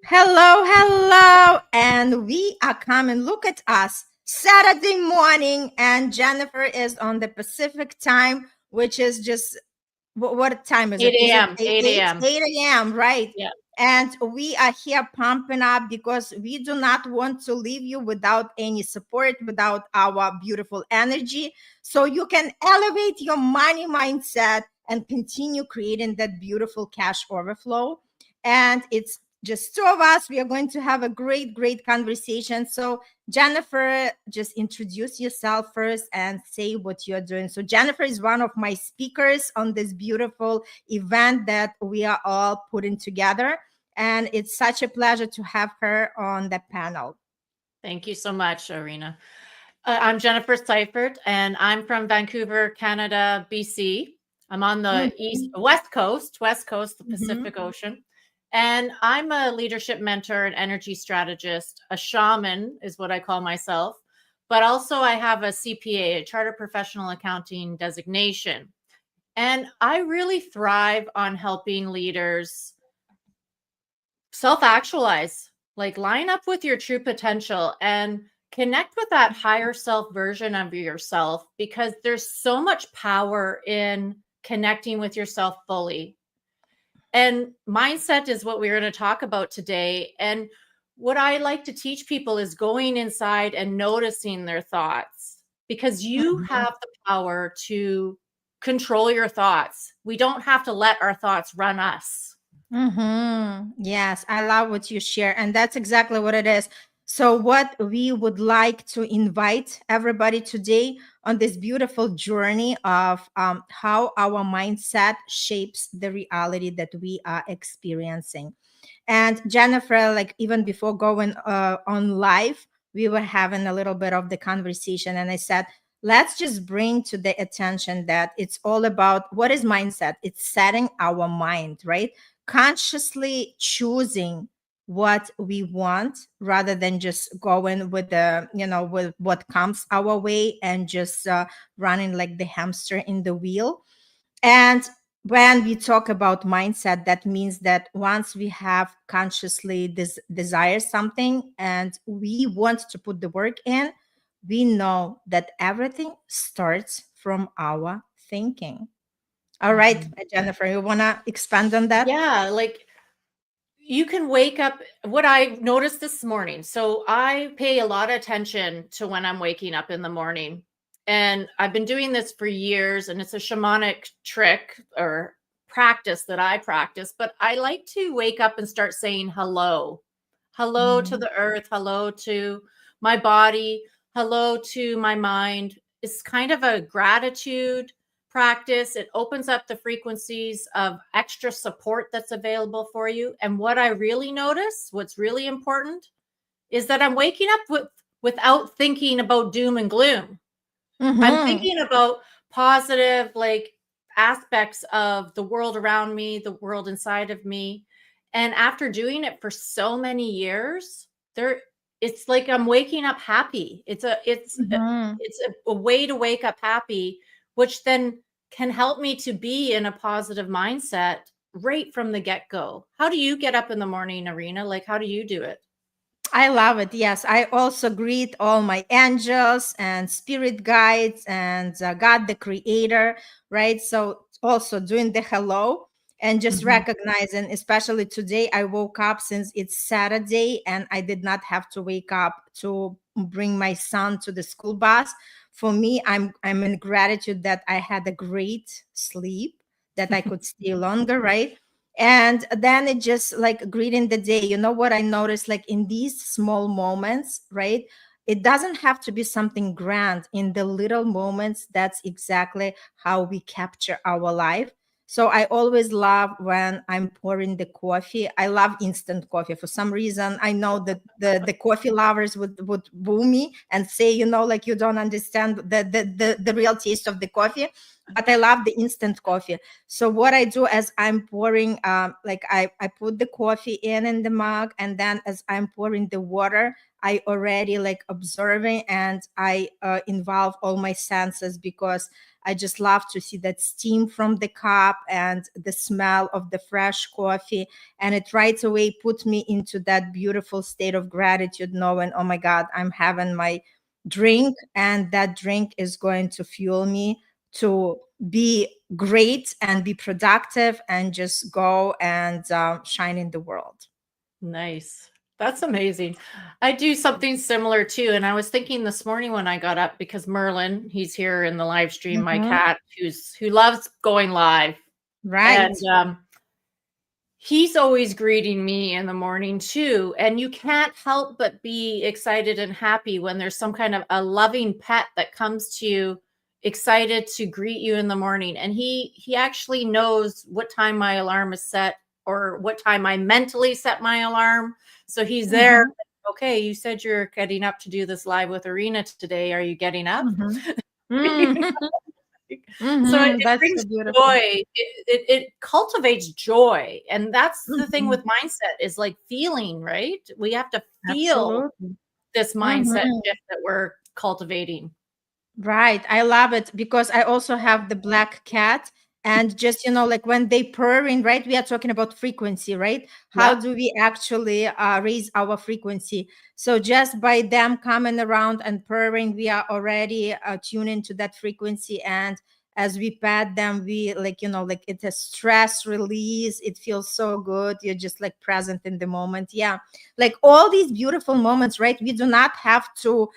Hello, hello. And we are coming. Look at us. Saturday morning, and Jennifer is on the Pacific time, which is just what time is it? 8 Is it a.m. 8 a.m. 8 a.m., right? Yeah. And we are here pumping up because we do not want to leave you without any support, without our beautiful energy. So you can elevate your money mindset and continue creating that beautiful cash overflow. And it's just two of us. We are going to have a great conversation. So Jennifer, just introduce yourself first and say what you're doing. So Jennifer is one of my speakers on this beautiful event that we are all putting together. And it's such a pleasure to have her on the panel. Thank you so much, Arena. I'm Jennifer Sifert, and I'm from Vancouver, Canada, BC. I'm on the west coast, the Pacific Ocean. And I'm a leadership mentor and energy strategist. A shaman is what I call myself. But also I have a CPA, a Chartered Professional Accounting designation. And I really thrive on helping leaders self-actualize, like line up with your true potential and connect with that higher self version of yourself, because there's so much power in connecting with yourself fully. And mindset is what we're going to talk about today. And what I like to teach people is going inside and noticing their thoughts, because you have the power to control your thoughts. We don't have to let our thoughts run us. Yes, I love what you share. And that's exactly what it is. So, what we would like to invite everybody today on this beautiful journey of how our mindset shapes the reality that we are experiencing. And Jennifer, like even before going on live, we were having a little bit of the conversation. And I said, let's just bring to the attention that it's all about what is mindset? It's setting our mind, right? Consciously choosing what we want rather than just going with the with what comes our way and just running like the hamster in the wheel. And when we talk about mindset, that means that once we have consciously desire something and we want to put the work in, we know that everything starts from our thinking. All right, Jennifer, you want to expand on that? Yeah, like you can wake up. What I noticed this morning, so I pay a lot of attention to when I'm waking up in the morning. And I've been doing this for years, and it's a shamanic trick or practice that I practice. But I like to wake up and start saying hello. Hello to the earth, hello to my body, hello to my mind. It's kind of a gratitude practice. It opens up the frequencies of extra support that's available for you. And what I really notice, what's really important, is that I'm waking up without thinking about doom and gloom. I'm thinking about positive, like, aspects of the world around me, the world inside of me. And after doing it for so many years, it's like I'm waking up happy. It's a way to wake up happy, which then can help me to be in a positive mindset right from the get-go. How do you get up in the morning, Arena? Like, how do you do it? I love it. Yes, I also greet all my angels and spirit guides and God, the creator, right? So also doing the hello and just recognizing, especially today, I woke up since it's Saturday and I did not have to wake up to bring my son to the school bus. For me, I'm in gratitude that I had a great sleep, that I could stay longer, right? And then it just like greeting the day. You know what I noticed, like in these small moments, right? It doesn't have to be something grand. In the little moments, that's exactly how we capture our life. So I always love when I'm pouring the coffee. I love instant coffee. For some reason, I know that the coffee lovers would boo me and say, like you don't understand the real taste of the coffee. But I love the instant coffee. So what I do as I'm pouring, like I put the coffee in the mug, and then as I'm pouring the water, I already like observing, and I involve all my senses, because I just love to see that steam from the cup and the smell of the fresh coffee. And it right away put me into that beautiful state of gratitude, knowing, oh my God, I'm having my drink, and that drink is going to fuel me to be great and be productive and just go and shine in the world. Nice. That's amazing. I do something similar too. And I was thinking this morning when I got up, because Merlin, he's here in the live stream, my Mhm. cat, who loves going live. Right. And he's always greeting me in the morning too. And you can't help but be excited and happy when there's some kind of a loving pet that comes to you, excited to greet you in the morning. And he actually knows what time my alarm is set, or what time I mentally set my alarm. So he's there. Mhm. Okay, you said you're getting up to do this live with Arena today. Are you getting up? Mhm. Mhm. So it, Mhm. it That's so brings beautiful. joy. It cultivates joy. And that's the thing Mhm. with mindset, is like feeling, right? We have to feel Absolutely. this mindset Mhm. shift that we're cultivating. Right. I love it because I also have the black cat. And just, like when they purring, right? We are talking about frequency, right? How Yep. do we actually raise our frequency? So just by them coming around and purring, we are already tuning to that frequency. And as we pet them, we like it's a stress release. It feels so good. You're just like present in the moment. Yeah. Like all these beautiful moments, right? We do not have to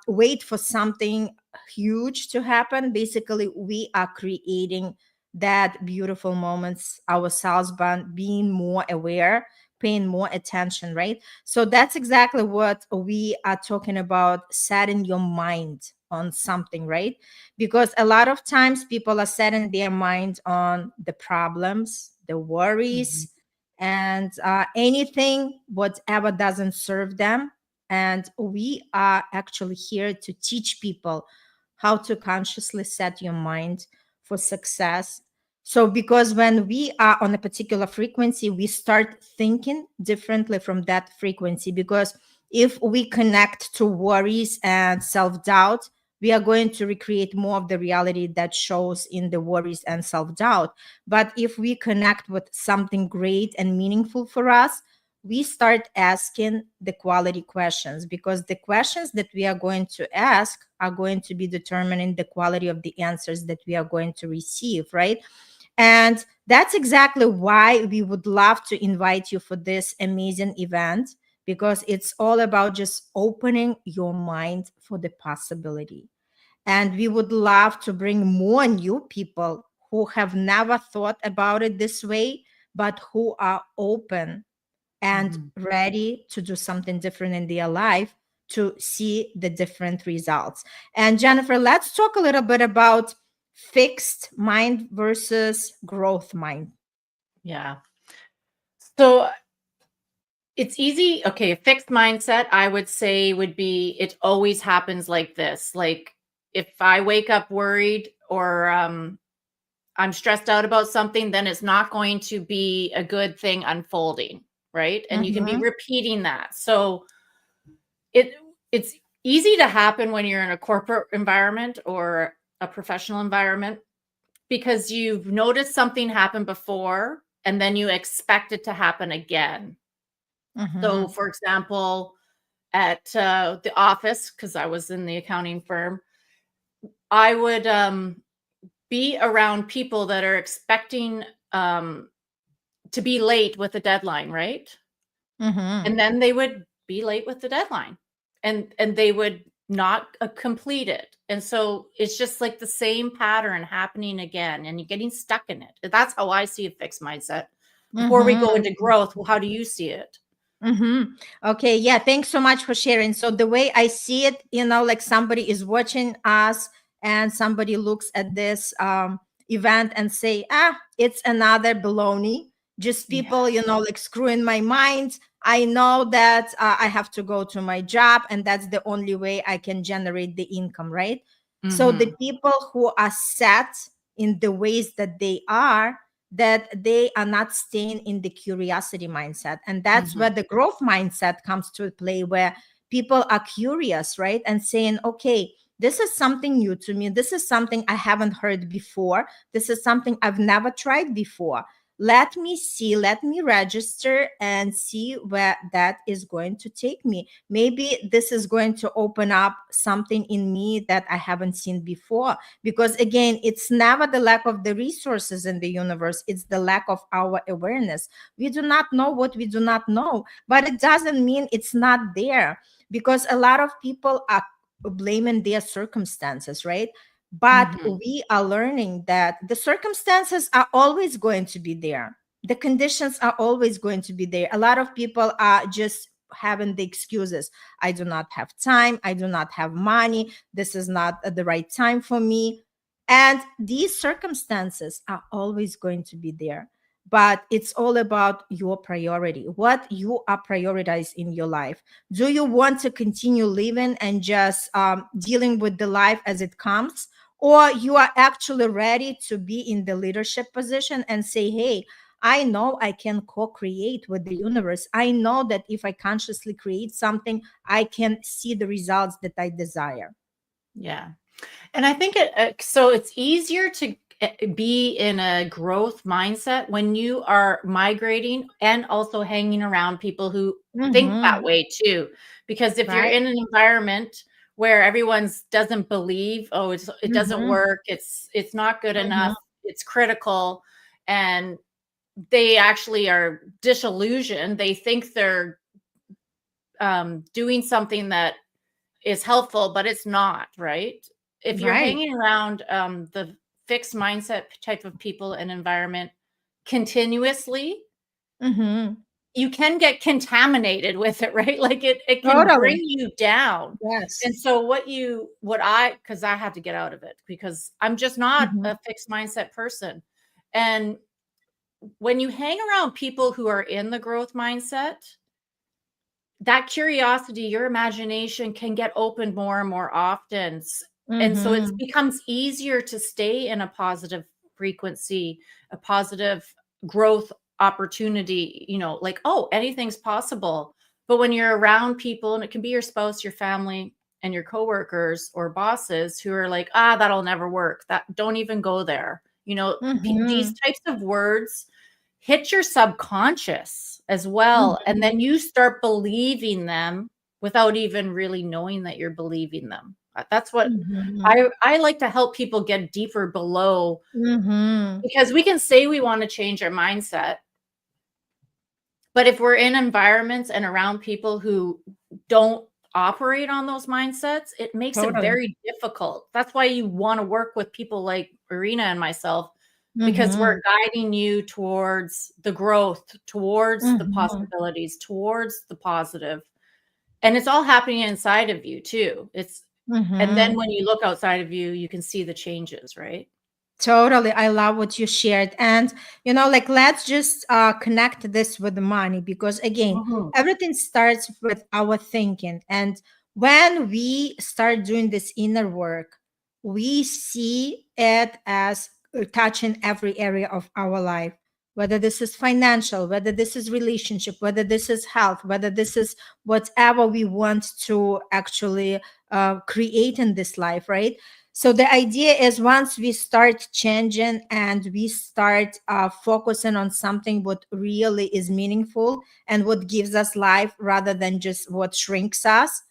wait for something huge to happen. Basically, we are creating that beautiful moments ourselves by being more aware, paying more attention, right? So that's exactly what we are talking about, setting your mind on something, right? Because a lot of times people are setting their mind on the problems, the Mhm. worries, and anything whatever doesn't serve them. And we are actually here to teach people how to consciously set your mind for success. So, because when we are on a particular frequency, we start thinking differently from that frequency. Because if we connect to worries and self doubt, we are going to recreate more of the reality that shows in the worries and self doubt. But if we connect with something great and meaningful for us, we start asking the quality questions, because the questions that we are going to ask are going to be determining the quality of the answers that we are going to receive, right? And that's exactly why we would love to invite you for this amazing event, because it's all about just opening your mind for the possibility. And we would love to bring more new people who have never thought about it this way, but who are open and Mhm. ready to do something different in their life to see the different results. And Jennifer, let's talk a little bit about fixed mind versus growth mind. Yeah. So it's easy. Okay, a fixed mindset, I would say, would be it always happens like this. Like if I wake up worried, or I'm stressed out about something, then it's not going to be a good thing unfolding, right? And you can be Mm-hmm. repeating that. So it it's easy to happen when you're in a corporate environment or a professional environment, because you've noticed something happen before and then you expect it to happen again. So, Mm-hmm. for example, at the office, because I was in the accounting firm, I would be around people that are expecting um, to be late with the deadline, right? Mm-hmm. And then they would be late with the deadline, and they would not complete it. And so it's just like the same pattern happening again, and you're getting stuck in it. That's how I see a fixed mindset. Before we go into Mm-hmm. growth, well, how do you see it? Mm-hmm. Okay. Yeah. Thanks so much for sharing. So the way I see it, like somebody is watching us and somebody looks at this event and say, it's another baloney. Just Yeah. people, like screwing my mind. I know that I have to go to my job and that's the only way I can generate the income, right? So the Hmm. people who are set in the ways that they are, that they are not staying in the curiosity mindset. And that's Hmm. where the growth mindset comes to play, where people are curious, right? And saying, okay, this is something new to me. This is something I haven't heard before. This is something I've never tried before. Let me see, let me register and see where that is going to take me. Maybe this is going to open up something in me that I haven't seen before. Because again, it's never the lack of the resources in the universe, it's the lack of our awareness. We do not know what we do not know, but it doesn't mean it's not there, because a lot of people are blaming their circumstances, right? But Mhm. we are learning that the circumstances are always going to be there. The conditions are always going to be there. A lot of people are just having the excuses. I do not have time. I do not have money. This is not the right time for me. And these circumstances are always going to be there. But it's all about your priority, what you are prioritized in your life. Do you want to continue living and just dealing with the life as it comes, or you are actually ready to be in the leadership position and say, hey, I know I can co-create with the universe. I know that if I consciously create something, I can see the results that I desire. Yeah. And I think so it's easier to be in a growth mindset when you are migrating and also hanging around people who think that Mm-hmm. way too. Because if you're Right. in an environment where everyone's doesn't believe, oh, it doesn't Mm-hmm. work, it's not good Mm-hmm. enough, it's critical, and they actually are disillusioned. They think they're doing something that is helpful, but it's not, right? If you're Right. hanging around the fixed mindset type of people and environment continuously, Mm-hmm. you can get contaminated with it, right? Like it can bring Totally. you down. Yes. And so what I because I had to get out of it because I'm just not Mm-hmm. a fixed mindset person. And when you hang around people who are in the growth mindset, that curiosity, your imagination can get opened more and more often. And so it Mm-hmm. becomes easier to stay in a positive frequency, a positive growth opportunity, like, oh, anything's possible. But when you're around people, and it can be your spouse, your family, and your coworkers or bosses who are like, that'll never work. That don't even go there. These Mm-hmm. types of words hit your subconscious as well, and Mm-hmm. then you start believing them without even really knowing that you're believing them. That's what Mm-hmm. I like to help people get deeper below, Mm-hmm. because we can say we want to change our mindset, but if we're in environments and around people who don't operate on those mindsets, it makes it Totally. very difficult. That's why you want to work with people like Irina and myself, because Mm-hmm. we're guiding you towards the growth, towards the Mm-hmm. possibilities, towards the positive. And it's all happening inside of you too. And then Mm-hmm. when you look outside of you, you can see the changes, right? Totally. I love what you shared. And, like, let's just connect this with the money, because, again, Mhm. everything starts with our thinking. And when we start doing this inner work, we see it as touching every area of our life, whether this is financial, whether this is relationship, whether this is health, whether this is whatever we want to actually create in this life, right? So the idea is, once we start changing and we start focusing on something what really is meaningful and what gives us life rather than just what shrinks us,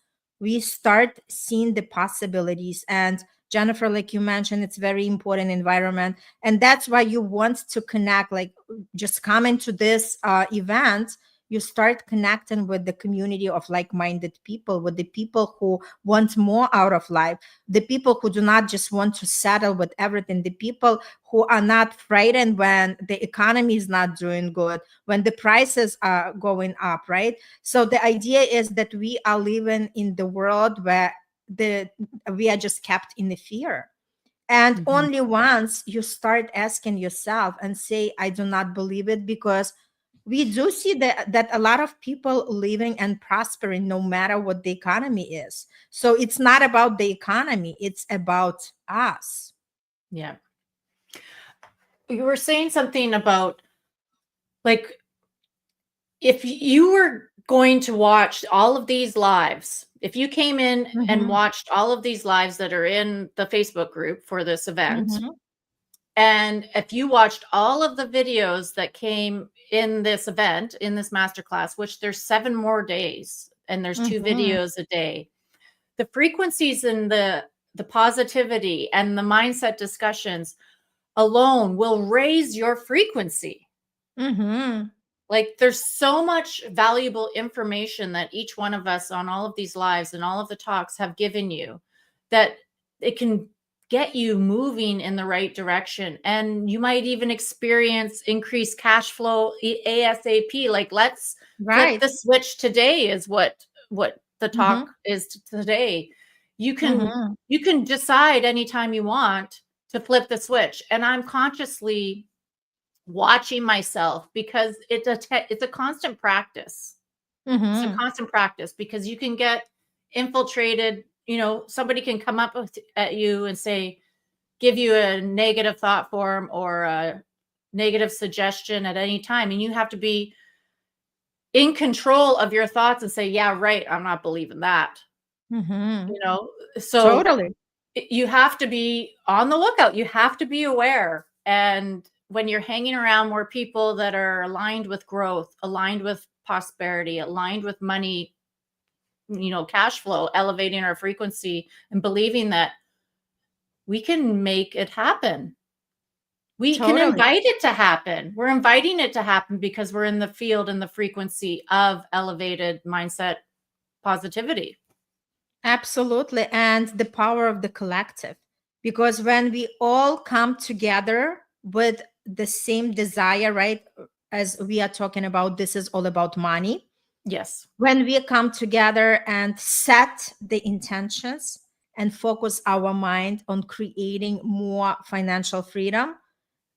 we start seeing the possibilities. And Jennifer, like you mentioned, it's very important environment, and that's why you want to connect. Like, just come into this event, you start connecting with the community of like-minded people, with the people who want more out of life, the people who do not just want to settle with everything, the people who are not frightened when the economy is not doing good, when the prices are going up, right? So the idea is that we are living in the world where the we are just kept in the fear. And Mhm. only once you start asking yourself and say, I do not believe it, because we do see that a lot of people living and prospering no matter what the economy is. So it's not about the economy, it's about us. Yeah. You were saying something about, like, if you were going to watch all of these lives, if you came in and watched all of these lives that are in the Facebook group for this event, and if you watched all of the videos that came in this event, in this masterclass, which there's 7 more days and there's 2 videos a day, the frequencies and the positivity and the mindset discussions alone will raise your frequency. Like, there's so much valuable information that each one of us on all of these lives and all of the talks have given you, that it can get you moving in the right direction. And you might even experience increased cash flow ASAP. Like, let's flip the switch today is what the talk is today. You can decide anytime you want to flip the switch. And I'm consciously watching myself, because it's a constant practice. It's a constant practice, because you can get infiltrated. You know, somebody can come up at you and say, give you a negative thought form or a negative suggestion at any time. And you have to be in control of your thoughts and say, yeah, right, I'm not believing that. You know, so you have to be on the lookout. You have to be aware. And when you're hanging around more people that are aligned with growth, aligned with prosperity, aligned with money, you know, cash flow, elevating our frequency and believing that we can make it happen. We can invite it to happen. We're inviting it to happen because we're in the field and the frequency of elevated mindset positivity. Absolutely. And the power of the collective. Because when we all come together with the same desire, right? As we are talking about, this is all about money. Yes. When we come together and set the intentions and focus our mind on creating more financial freedom,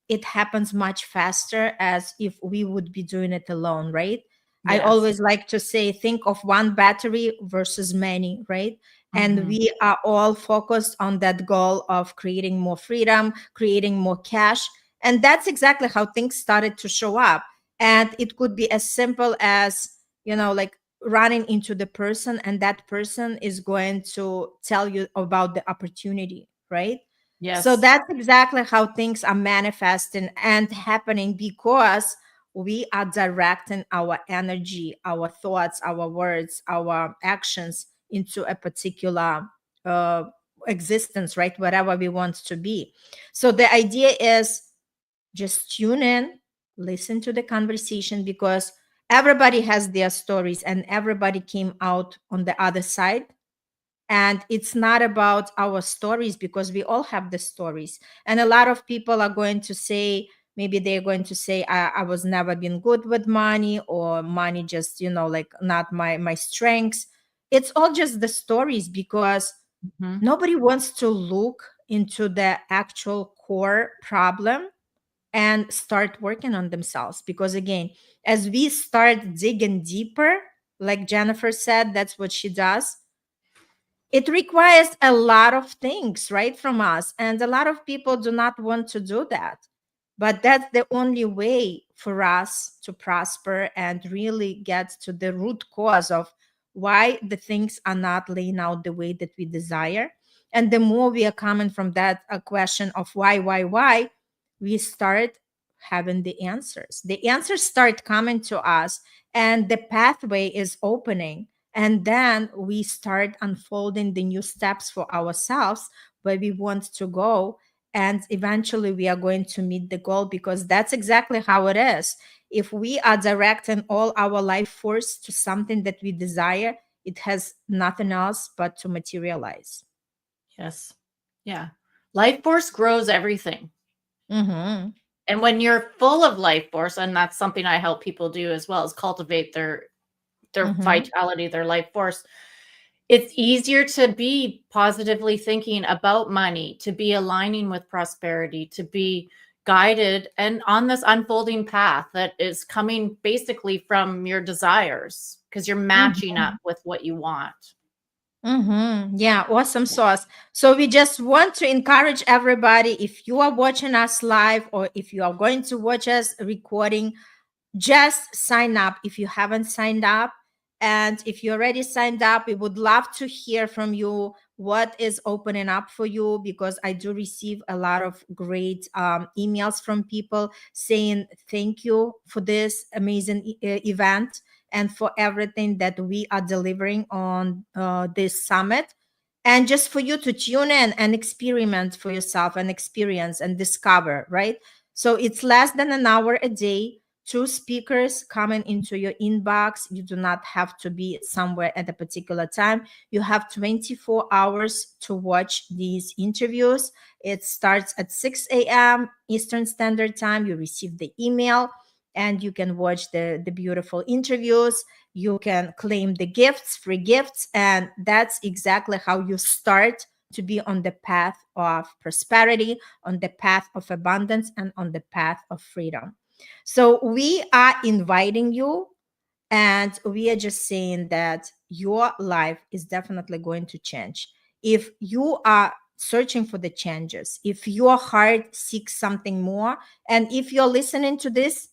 it happens much faster as if we would be doing it alone, right? I always like to say, think of one battery versus many, right? And we are all focused on that goal of creating more freedom, creating more cash. And that's exactly how things started to show up. And it could be as simple as, you know, like running into the person, and that person is going to tell you about the opportunity, right? Yes. So that's exactly how things are manifesting and happening, because we are directing our energy, our thoughts, our words, our actions into a particular existence, right? Wherever we want to be. So the idea is just tune in, listen to the conversation, because everybody has their stories and everybody came out on the other side. And it's not about our stories, because we all have the stories. And a lot of people are going to say, maybe they're going to say, I was never been good with money, or money just, you know, like not my strengths. It's all just the stories, because nobody wants to look into the actual core problem and start working on themselves. Because again, as we start digging deeper, like Jennifer said, that's what she does, it requires a lot of things, right, from us. And a lot of people do not want to do that. But that's the only way for us to prosper and really get to the root cause of why the things are not laying out the way that we desire. And the more we are coming from that a question of why, we start having the answers. The answers start coming to us, and the pathway is opening. And then we start unfolding the new steps for ourselves where we want to go. And eventually we are going to meet the goal, because that's exactly how it is. If we are directing all our life force to something that we desire, it has nothing else but to materialize. Yes. Yeah. Life force grows everything. And when you're full of life force, and that's something I help people do as well, is cultivate their vitality, their life force. It's easier to be positively thinking about money, to be aligning with prosperity, to be guided and on this unfolding path that is coming basically from your desires, because you're matching up with what you want. Yeah, awesome sauce. So we just want to encourage everybody, if you are watching us live or if you are going to watch us recording, just sign up if you haven't signed up. And if you already signed up, we would love to hear from you what is opening up for you, because I do receive a lot of great emails from people saying thank you for this amazing event and for everything that we are delivering on this summit. And just for you to tune in and experiment for yourself and experience and discover, right? So it's less than an hour a day, two speakers coming into your inbox. You do not have to be somewhere at a particular time. You have 24 hours to watch these interviews. It starts at 6 a.m. Eastern Standard Time. You receive the email and you can watch the beautiful interviews. You can claim the gifts, free gifts, and that's exactly how you start to be on the path of prosperity, on the path of abundance, and on the path of freedom. So we are inviting you, and we are just saying that your life is definitely going to change. If you are searching for the changes, if your heart seeks something more, and if you're listening to this,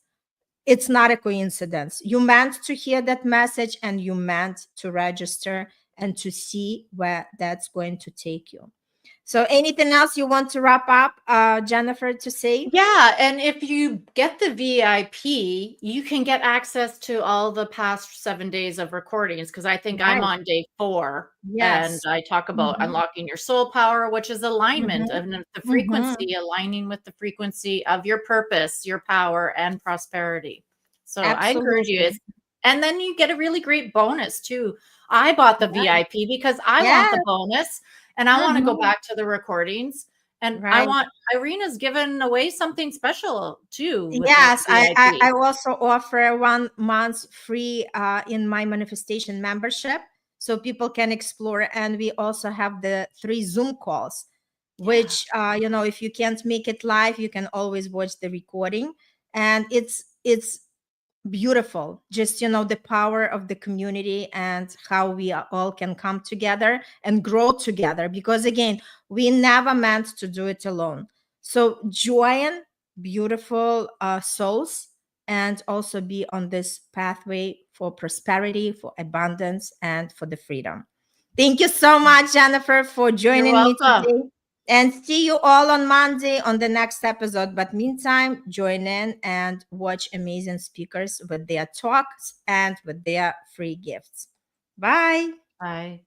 it's not a coincidence. You meant to hear that message and you meant to register and to see where that's going to take you. So, anything else you want to wrap up, Jennifer, to say? Yeah, and if you get the VIP, you can get access to all the past 7 days of recordings, because I think I'm Right. on day 4, and Yes. I talk about Mm-hmm. unlocking your soul power, which is alignment Mm-hmm. of the Mm-hmm. frequency, aligning with the frequency of your purpose, your power, and prosperity. So I encourage you. Absolutely. And then you get a really great bonus too. I bought the Right. VIP because I want Yes. the bonus and I want to go Mm-hmm. back to the recordings. And I Right. want Irina's given away something special too with the Yes, I VIP. also offer 1 month free in my manifestation membership, so people can explore. And we also have the 3 Zoom calls, Yeah. which if you can't make it live, you can always watch the recording. And it's beautiful, just the power of the community and how we all can come together and grow together, because again, we never meant to do it alone. So join beautiful souls and also be on this pathway for prosperity, for abundance, and for the freedom. Thank you so much, Jennifer, for You're joining me welcome. today, and see you all on Monday on the next episode. But meantime, join in and watch amazing speakers with their talks and with their free gifts. Bye. Bye.